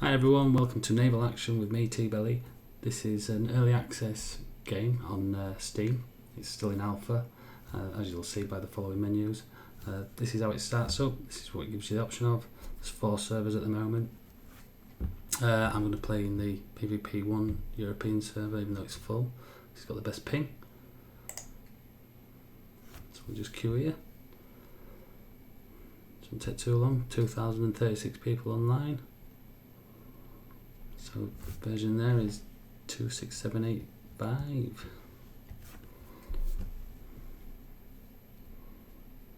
Hi everyone, welcome to Naval Action with me, TeaBelly. This is an early access game on Steam. It's still in alpha, as you'll see by the following menus. This is how it starts up. This is what it gives you the option of. There's 4 servers at the moment. I'm going to play in the PvP 1 European server, even though it's full. It's got the best ping. So we'll just queue here. Shouldn't take too long. 2,036 people online. So the version there is 26785.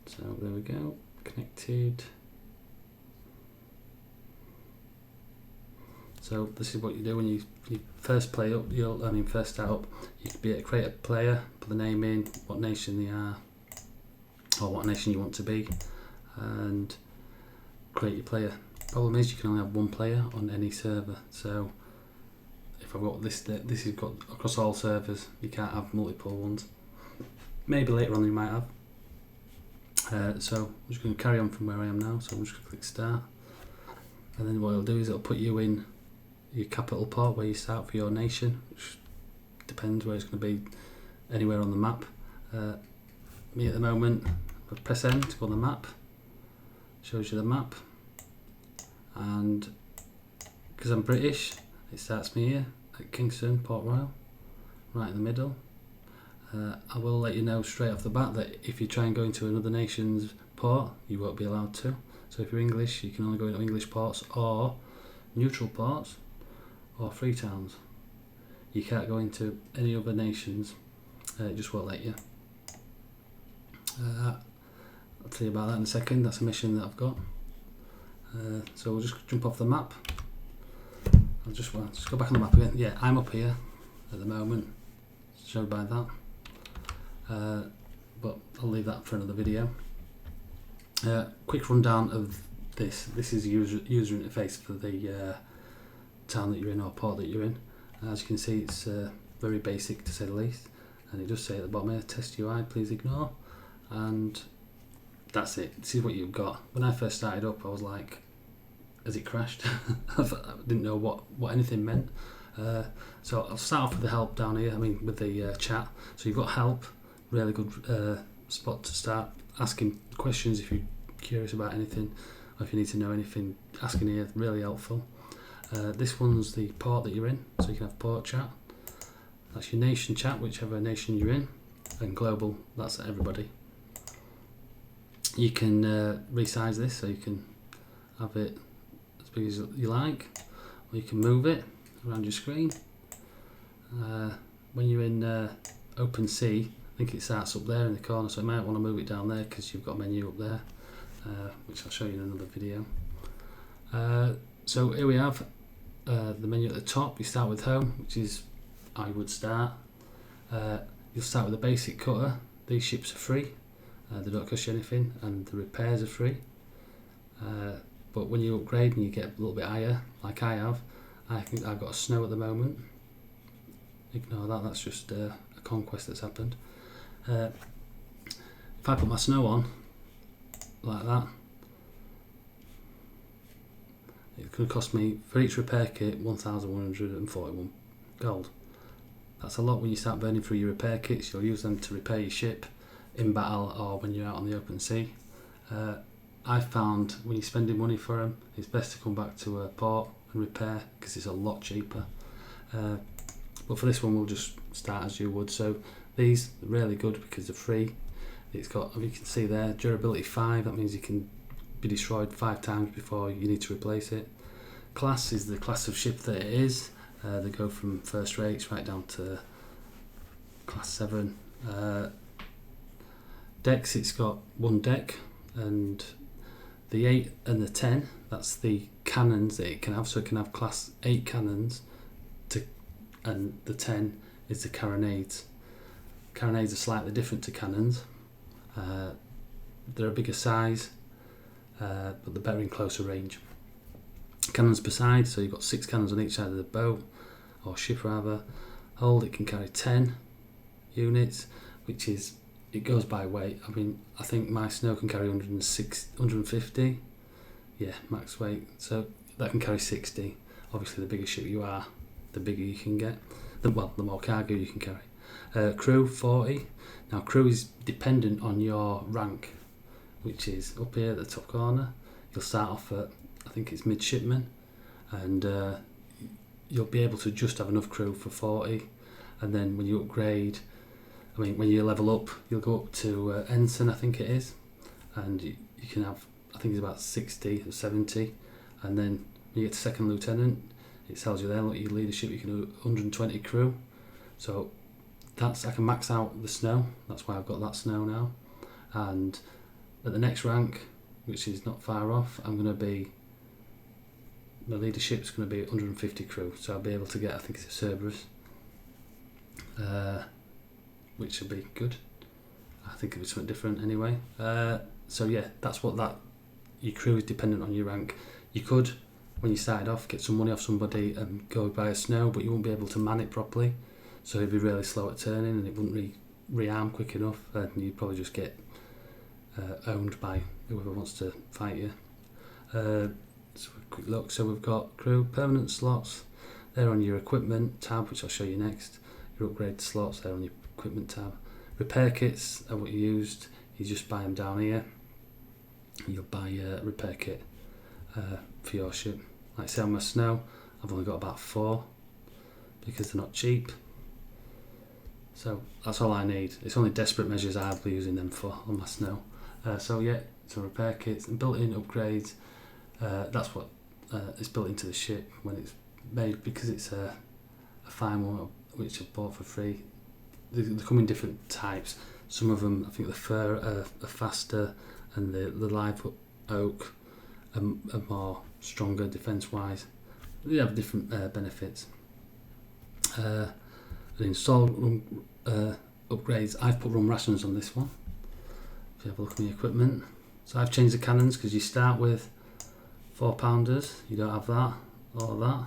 So there we go, connected. So this is what you do when you first play up. First start up. You could be able to create a player, put the name in, what nation they are, or what nation you want to be, and create your player. Problem is you can only have one player on any server, so if I've got this is got across all servers. You can't have multiple ones. Maybe later on you might have. So I'm just going to carry on from where I am now, so I'm just going to click start, and then what it'll do is it'll put you in your capital port where you start for your nation, which depends where it's going to be, anywhere on the map. Me at the moment, I press N to go on the map, shows you the map. And because I'm British, it starts me here at Kingston, Port Royal, right in the middle. I will let you know straight off the bat that if you try and go into another nation's port, you won't be allowed to. So if you're English, you can only go into English ports or neutral ports or free towns. You can't go into any other nations, it just won't let you. I'll tell you about that in a second. That's a mission that I've got. So we'll just jump off the map. I'll just go back on the map again. Yeah, I'm up here at the moment, showed by that. But I'll leave that for another video. Quick rundown of this. This is user interface for the town that you're in or port that you're in. As you can see, it's very basic to say the least, and it does say at the bottom here, test UI, please ignore, and that's it. This is what you've got. When I first started up, I was like, has it crashed? I didn't know what anything meant. So I'll start off with the help down here, with the chat. So you've got help, really good spot to start asking questions if you're curious about anything, or if you need to know anything, asking here, really helpful. This one's the port that you're in, so you can have port chat. That's your nation chat, whichever nation you're in, and global, that's everybody. You can resize this, so you can have it as big as you like, or you can move it around your screen. When you're in open sea, I think it starts up there in the corner, so you might want to move it down there because you've got a menu up there, which I'll show you in another video. So here we have the menu at the top. You start with home, which is I would start. You'll start with a basic cutter. These ships are free. They don't cost you anything, and the repairs are free. But when you upgrade and you get a little bit higher, like I have, I think I've got a snow at the moment. Ignore that, that's just a conquest that's happened. If I put my snow on, like that, it could cost me, for each repair kit, 1,141 gold. That's a lot when you start burning through your repair kits. You'll use them to repair your ship in battle or when you're out on the open sea. I found when you're spending money for them, it's best to come back to a port and repair because it's a lot cheaper. But for this one, we'll just start as you would. So these are really good because they're free. It's got, you can see there, durability 5. That means you can be destroyed 5 times before you need to replace it. Class is the class of ship that it is. They go from first rates right down to class 7. Decks, it's got 1 deck, and the 8 and the 10, that's the cannons that it can have. So it can have class 8 cannons, and the 10 is the carronades. Carronades are slightly different to cannons. They're a bigger size, but they're better in closer range. Cannons per side, so you've got 6 cannons on each side of the boat, or ship rather. Hold, it can carry 10 units, which is, it goes by weight. I think my snow can carry 150, yeah, max weight, so that can carry 60. Obviously the bigger ship you are, the bigger you can get, the more cargo you can carry. Crew 40. Now crew is dependent on your rank, which is up here at the top corner. You'll start off at, I think it's midshipman, and you'll be able to just have enough crew for 40, and then when you upgrade, when you level up, you'll go up to ensign, I think it is, and you can have, I think it's about 60 or 70, and then when you get to second lieutenant, it tells you there, look, your leadership, you can do 120 crew. So I can max out the snow, that's why I've got that snow now. And at the next rank, which is not far off, my leadership's going to be 150 crew, so I'll be able to get, I think it's a Cerberus, which will be good. I think it'll be something different anyway. So yeah, that's what your crew is dependent on your rank. You could, when you started off, get some money off somebody and go buy a snow, but you won't be able to man it properly, so it'd be really slow at turning and it wouldn't rearm quick enough, and you'd probably just get owned by whoever wants to fight you. So a quick look, so we've got crew permanent slots, they're on your equipment tab, which I'll show you next. Your upgrade slots, they're on your equipment tab. Repair kits are what you used, you just buy them down here. You'll buy a repair kit for your ship. Like say on my snow, I've only got about 4 because they're not cheap. So that's all I need. It's only desperate measures I'll be using them for on my snow. So yeah, so repair kits and built-in upgrades. That's what is built into the ship when it's made, because it's a fine one which I bought for free. They come in different types. Some of them, I think the fir are faster, and the live oak are more stronger defence-wise. They have different benefits. The install room upgrades, I've put rum rations on this one. If you have a look at my equipment. So I've changed the cannons because you start with 4-pounders, you don't have that, all of that.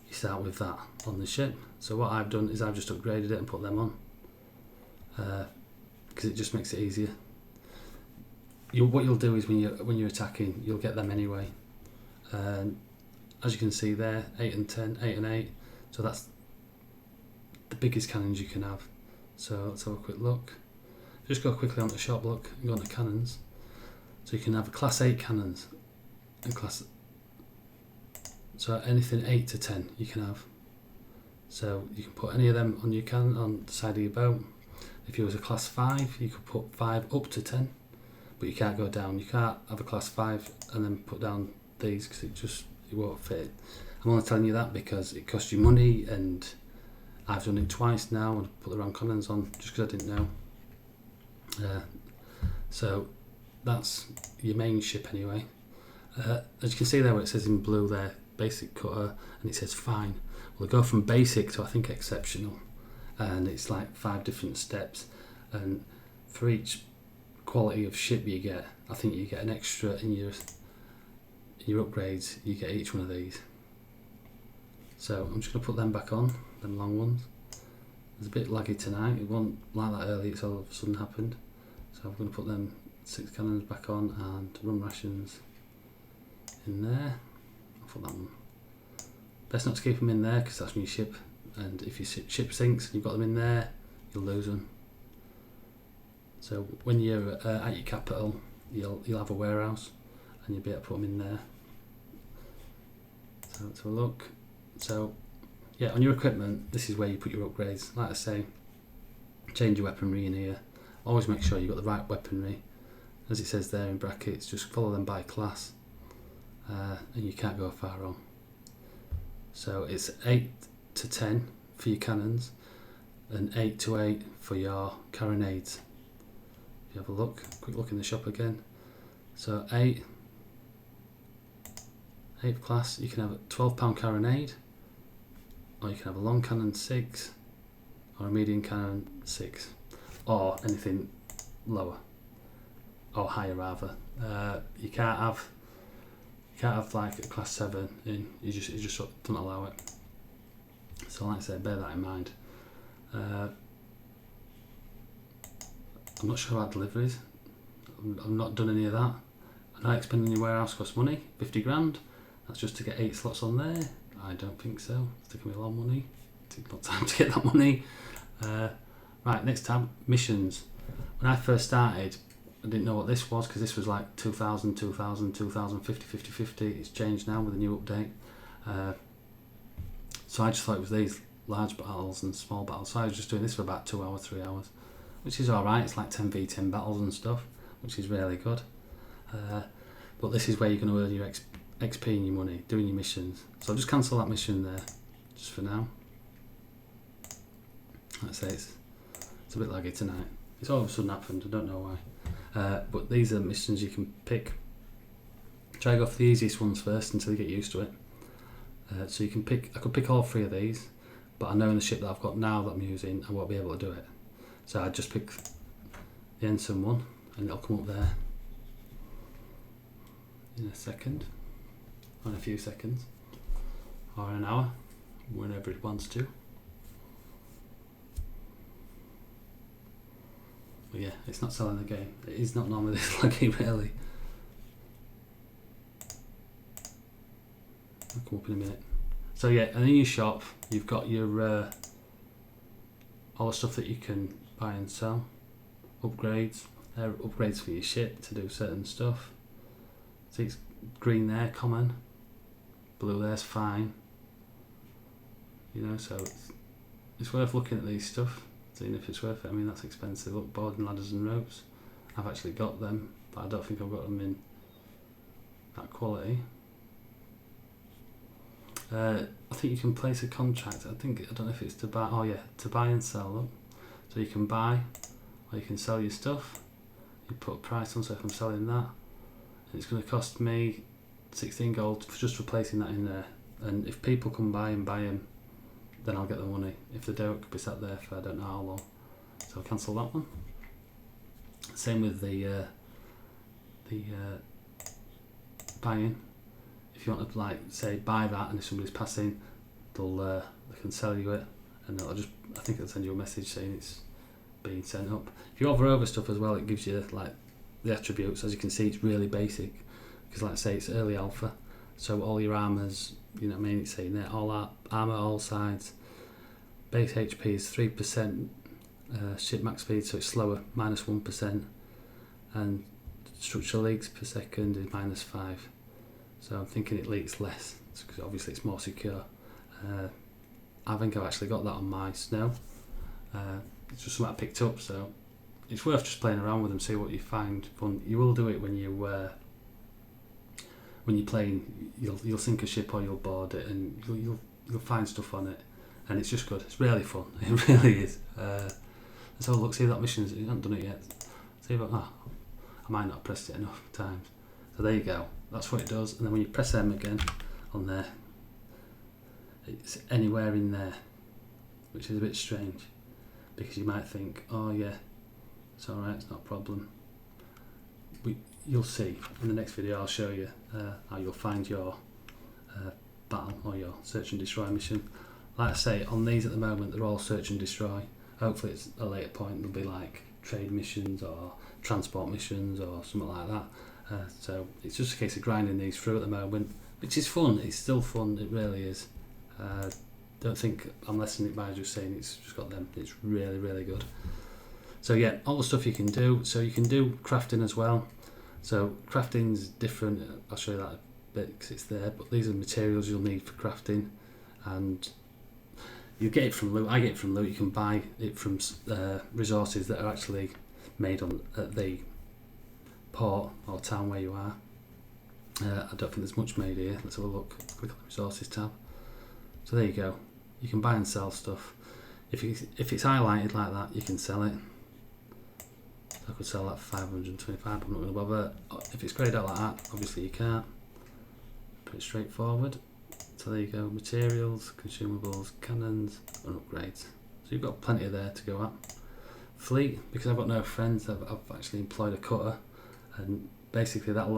You start with that on the ship. So what I've done is I've just upgraded it and put them on, because it just makes it easier. What you'll do is when you're attacking, you'll get them anyway. As you can see there, 8 and 10, 8 and 8. So that's the biggest cannons you can have. So let's have a quick look. Just go quickly on the shop look and go on the cannons. So you can have a class 8 cannons and so anything 8 to 10 you can have. So you can put any of them on your cannon on the side of your boat. If you was a class 5, you could put 5 up to 10, but you can't go down. You can't have a class 5 and then put down these because it won't fit. I'm only telling you that because it costs you money, and I've done it twice now and put the wrong cannons on just because I didn't know. So that's your main ship anyway. As you can see there where it says in blue there, basic cutter, and it says fine. Well, go from basic to I think exceptional, and it's like 5 different steps, and for each quality of ship you get, I think you get an extra in your upgrades. You get each one of these. So I'm just going to put them back on, them long ones. It's a bit laggy tonight, it wasn't like that early, it's all of a sudden happened. So I'm going to put them 6 cannons back on and rum rations in there. I'll put that one. Best not to keep them in there because that's when your ship, and if your ship sinks and you've got them in there, you'll lose them. So when you're at your capital, you'll have a warehouse and you'll be able to put them in there. So let's have a look. So yeah, on your equipment, this is where you put your upgrades. Like I say, change your weaponry in here. Always make sure you've got the right weaponry. As it says there in brackets, just follow them by class, and you can't go far wrong. So it's 8 to 10 for your cannons and 8 to 8 for your carronades. If you have a look, quick look in the shop again. So 8 class, you can have a 12-pound carronade, or you can have a long cannon 6, or a medium cannon 6, or anything lower or higher rather. You can't have like a class 7 in. You just don't allow it. So like I said, bear that in mind. I'm not sure about deliveries. I've not done any of that. I know expanding your warehouse costs money, 50 grand. That's just to get 8 slots on there? I don't think so. It's taking me a lot of money. It took a lot of time to get that money. Right, next tab, missions. When I first started, I didn't know what this was because this was like 2000, 2000, 2050, 50, 50. It's changed now with a new update. So I just thought it was these large battles and small battles. So I was just doing this for about 2 hours, 3 hours, which is alright. It's like 10v10 battles and stuff, which is really good. But this is where you're going to earn your XP and your money, doing your missions. So I'll just cancel that mission there, just for now. Like I say, it's a bit laggy tonight. It's all of a sudden happened, I don't know why. But these are missions you can pick. Try to go for the easiest ones first until you get used to it. So you can pick, I could pick all 3 of these, but I know in the ship that I've got now that I'm using, I won't be able to do it. So I just pick the ensign one, and it'll come up there in a second, or in a few seconds, or an hour, whenever it wants to. But yeah, it's not selling the game. It is not normally this laggy, really. I'll come up in a minute. So yeah, and in your shop, you've got your all the stuff that you can buy and sell. Upgrades. They're upgrades for your ship to do certain stuff. See, it's green there, common. Blue there's fine. You know, so it's worth looking at these stuff, seeing if it's worth it. I mean, that's expensive. Look, boarding ladders and ropes. I've actually got them, but I don't think I've got them in that quality. I think you can place a contract. I don't know if it's to buy. Oh yeah, to buy and sell. Look, so you can buy, or you can sell your stuff. You put a price on. So if I'm selling that, and it's going to cost me 16 gold for just replacing that in there. And if people come by and buy them, then I'll get the money. If they don't, it could be sat there for I don't know how long. So I'll cancel that one. Same with the buying. If you want to, like, say, buy that, and if somebody's passing, they can sell you it, and I think it'll send you a message saying it's being sent up. If you hover over stuff as well, it gives you like the attributes. As you can see, it's really basic because, like I say, it's early alpha. So all your armors, you know what I mean, it's saying there, all that armor, all sides. Base HP is 3%. Ship max speed, so it's slower, -1%, and structural leaks per second is -5. So I'm thinking it leaks less because obviously it's more secure. I think I've actually got that on my snow. It's just something I picked up, so it's worth just playing around with them, see what you find fun. You will do it when you're playing. You'll sink a ship or you'll board it, and you'll find stuff on it, and it's just good. It's really fun. It really is. Let's have a look. See that mission. You haven't done it yet. See if I might not have pressed it enough times. So there you go. That's what it does. And then when you press M again on there, it's anywhere in there, which is a bit strange because you might think, oh yeah, it's alright, it's not a problem. You'll see in the next video. I'll show you how you'll find your battle or your search and destroy mission. Like I say, on these at the moment, they're all search and destroy. Hopefully at a later point there'll be like trade missions or transport missions or something like that. So it's just a case of grinding these through at the moment, which is fun. It's still fun, it really is. Don't think I'm lessening it by just saying it's just got them. It's really, really good. So yeah, all the stuff you can do. So you can do crafting as well. So crafting's different. I'll show you that a bit because it's there. But these are materials you'll need for crafting, and you get it from loot. I get it from loot. You can buy it from resources that are actually made at the port or town where you are. I don't think there's much made here. Let's have a look. Click on the resources tab. So there you go. You can buy and sell stuff. If it's highlighted like that, you can sell it. So I could sell that for 525. I'm not going to bother. If it's greyed out like that, obviously you can't. Pretty straightforward. So there you go. Materials, consumables, cannons, and upgrades. So you've got plenty of there to go at. Fleet, because I've got no friends, I've actually employed a cutter, and basically that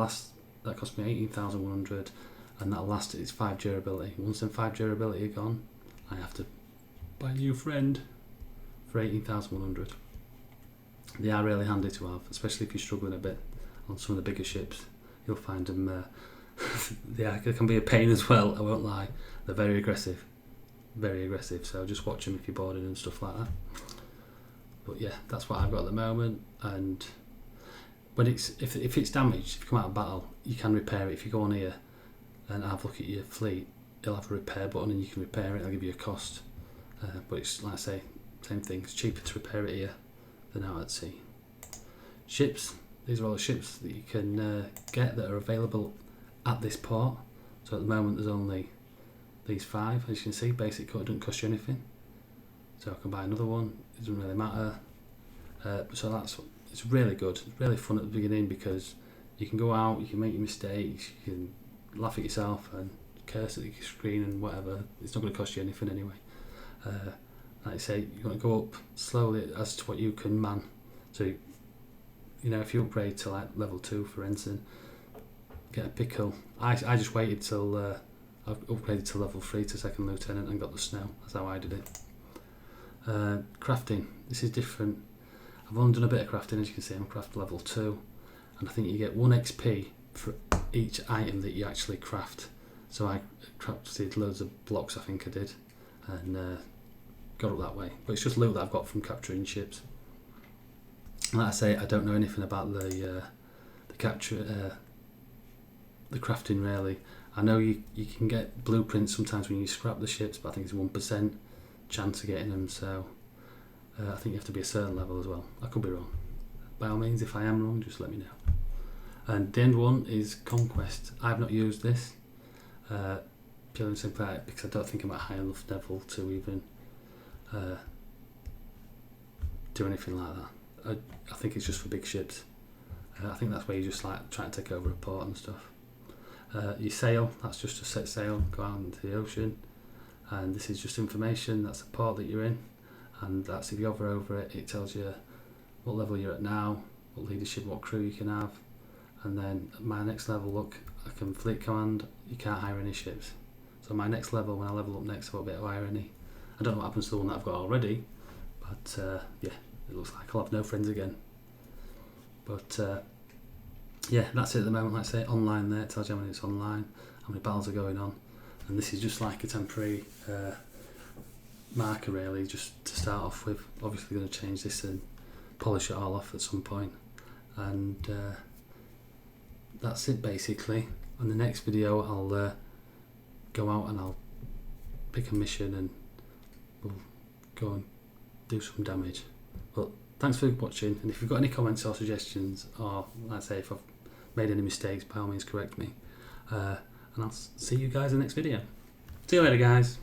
cost me 18,100, and that'll last its 5 durability. Once them 5 durability are gone, I have to buy a new friend for 18,100. They are really handy to have, especially if you're struggling a bit on some of the bigger ships. You'll find them Yeah, it can be a pain as well, I won't lie. They're very aggressive, so just watch them if you're boarding and stuff like that. But yeah, that's what I've got at the moment. And when if it's damaged, if you come out of battle, you can repair it. If you go on here and have a look at your fleet, it'll have a repair button and you can repair it. It'll give you a cost, but it's like I say, same thing. It's cheaper to repair it here than out at sea. Ships. These are all the ships that you can get that are available at this port. So at the moment there's only these 5, as you can see. Basic cut, doesn't cost you anything, so I can buy another one. It doesn't really matter. So it's really good. It's really fun at the beginning because you can go out, you can make your mistakes, you can laugh at yourself and curse at your screen and whatever. It's not going to cost you anything anyway. Like I say, you want to go up slowly as to what you can man. So, you know, if you upgrade to like level 2 for ensign, get a pickle. I just waited till I've upgraded to level 3 to second lieutenant and got the snow. That's how I did it. Crafting. This is different. I've only done a bit of crafting, as you can see. I'm craft level 2, and I think you get 1 XP for each item that you actually craft. So I crafted loads of blocks, I think I did, and got up that way. But it's just loot that I've got from capturing ships. Like I say, I don't know anything about the crafting really. I know you can get blueprints sometimes when you scrap the ships, but I think it's 1% chance of getting them. So I think you have to be a certain level as well. I could be wrong. By all means, if I am wrong, just let me know. And the end one is Conquest. I've not used this purely and simply because I don't think I'm at high enough level to even do anything like that. I think it's just for big ships. I think that's where you just like try to take over a port and stuff. You sail, that's just to set sail, go out into the ocean, and this is just information. That's the port that you're in, and that's if you hover over it, it tells you what level you're at now, what leadership, what crew you can have, and then my next level, look, I can fleet command. You can't hire any ships. So my next level, when I level up next, I won't be able to hire any. I don't know what happens to the one that I've got already, but yeah, it looks like I'll have no friends again. But yeah, that's it at the moment. Like I say, online there, it tells you how many it's online, how many battles are going on, and this is just like a temporary marker really, just to start off with. Obviously going to change this and polish it all off at some point, and that's it basically. On the next video I'll go out and I'll pick a mission and we'll go and do some damage. But thanks for watching, and if you've got any comments or suggestions, or like I say, if I've made any mistakes, by all means correct me, and I'll see you guys in the next video. See you later guys.